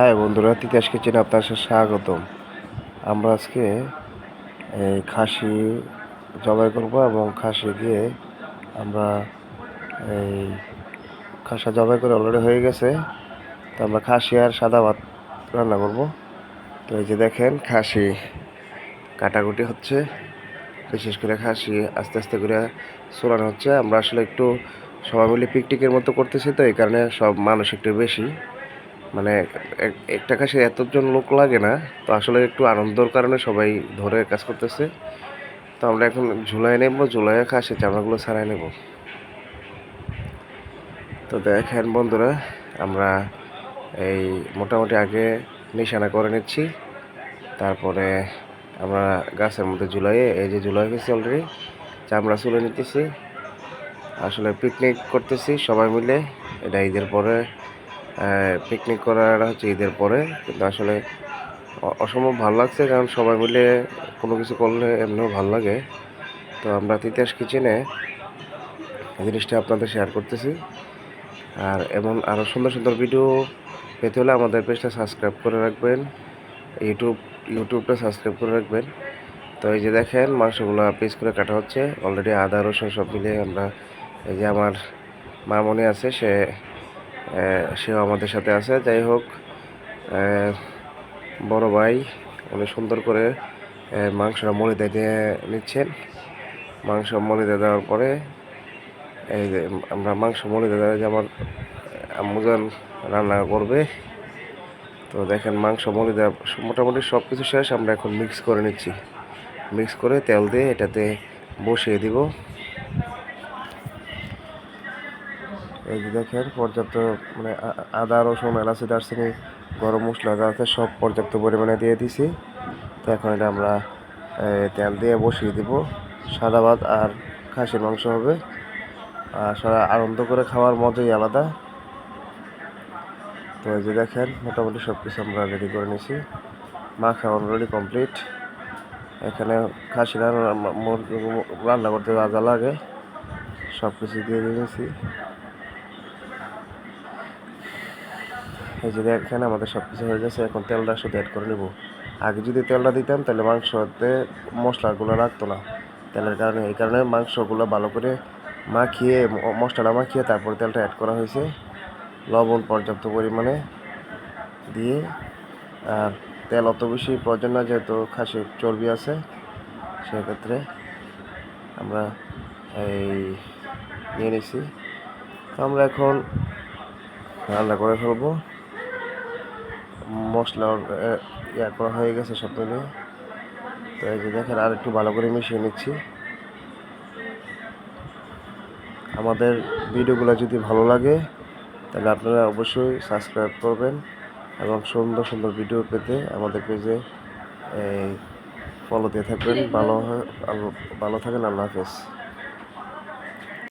হ্যাঁ বন্ধুরা, তিতাস কিচেনে আপনার সাথে স্বাগতম। আমরা আজকে এই খাসি জবাই করব এবং খাসি দিয়ে আমরা এই খাসা জবাই করে অলরেডি হয়ে গেছে। তো আমরা খাসি আর সাদা ভাত রান্না করব। তো এই যে দেখেন, খাসি কাটাকুটি হচ্ছে, বিশেষ করে খাসি আস্তে আস্তে করে চোলানো হচ্ছে। আমরা আসলে একটু সবাই মিলে পিকনিকের মতো করতেছি, তো এই কারণে সব মানুষ একটু বেশি, মানে একটা কাছে এতজন লোক লাগে না। তো আসলে একটু আনন্দের কারণে সবাই ধরে কাজ করতেছে। তো আমরা এখন ঝুলাই নেব, ঝুলাইয়ে খাসি চামড়াগুলো ছাড়াই নেব। তো দেখেন বন্ধুরা, আমরা এই মোটামুটি আগে নিশানা করে নিচ্ছি, তারপরে আমরা গাছের মধ্যে ঝুলাইয়ে, এই যে ঝুলাই গেছি অলরেডি, চামড়া চুলে নিতেছি। আসলে পিকনিক করতেছি সবাই মিলে। এটা ঈদের পরে পিকনিক করাটা হচ্ছে ঈদের পরে, কিন্তু আসলে অসম্ভব ভালো লাগছে, কারণ সবাই মিলে কোনো কিছু করলে এমনিও ভালো লাগে। তো আমরা তিতাস কিচেনে এই জিনিসটা আপনাদের শেয়ার করতেছি। আর এমন আরও সুন্দর সুন্দর ভিডিও পেতে হলে আমাদের পেজটা সাবস্ক্রাইব করে রাখবেন, ইউটিউবটা সাবস্ক্রাইব করে রাখবেন। তো এই যে দেখেন, মাংসগুলো পিস করে কাটা হচ্ছে অলরেডি, আদা রসুন সব মিলিয়ে। আমরা এই যে আমার মামনি আছে, সেও আমাদের সাথে আছে। যাই হোক, বড় ভাই উনি সুন্দর করে মাংসটা মরিদা দিয়ে নিচ্ছেন। মাংস মরিদা দেওয়ার পরে এই যে আমরা মাংস মরিদা দেওয়া, যে আমার আম্মুজান রান্না করবে। তো দেখেন, মাংস মরিদা মোটামুটি সব কিছু শেষ। আমরা এখন মিক্স করে নিচ্ছি, মিক্স করে তেল দিয়ে এটাতে বসিয়ে দিব। এই যে দেখেন, পর্যাপ্ত মানে আদা রসুন এলাচি দারচিনি গরম মশলা যা আছে সব পর্যাপ্ত পরিমাণে দিয়ে দিছি। তো এখন এটা আমরা তেল দিয়ে বসিয়ে দিব। সাদা ভাত আর খাসির মাংস হবে, আর সারা আনন্দ করে খাওয়ার মজাই আলাদা। তো এই যে দেখেন, মোটামুটি সব কিছু আমরা রেডি করে নিয়েছি, মাখা অলরেডি কমপ্লিট। এখানে খাসি রান্না করতে যা যা লাগে সব কিছু দিয়ে দিয়েছি। এই যে দেখেন, আমাদের সব কিছু হয়ে গেছে। এখন তেলটা শুধু অ্যাড করে নেব। আগে যদি তেলটা দিতাম তাহলে মাংসতে মশলাগুলো রাখতো না তেলের কারণে। এই কারণে মাংসগুলো ভালো করে মাখিয়ে, মশলাটা মাখিয়ে তারপর তেলটা অ্যাড করা হয়েছে, লবণ পর্যাপ্ত পরিমাণে দিয়ে। আর তেল অত বেশি প্রয়োজন না, যেহেতু খাসির চর্বি আছে, সেক্ষেত্রে আমরা এই নিয়ে নিছি। তো আমরা এখন রান্না করে ফেলবো। মশলা করা হয়ে গেছে সব মিলিয়ে। তো এই যে দেখেন, আর একটু ভালো করে মিশিয়ে নিচ্ছি। আমাদের ভিডিওগুলো যদি ভালো লাগে তাহলে আপনারা অবশ্যই সাবস্ক্রাইব করবেন, এবং সুন্দর সুন্দর ভিডিও পেতে আমাদের পেজে ফলো দিয়ে থাকবেন। ভালো থাকেন, আল্লাহ হাফেজ।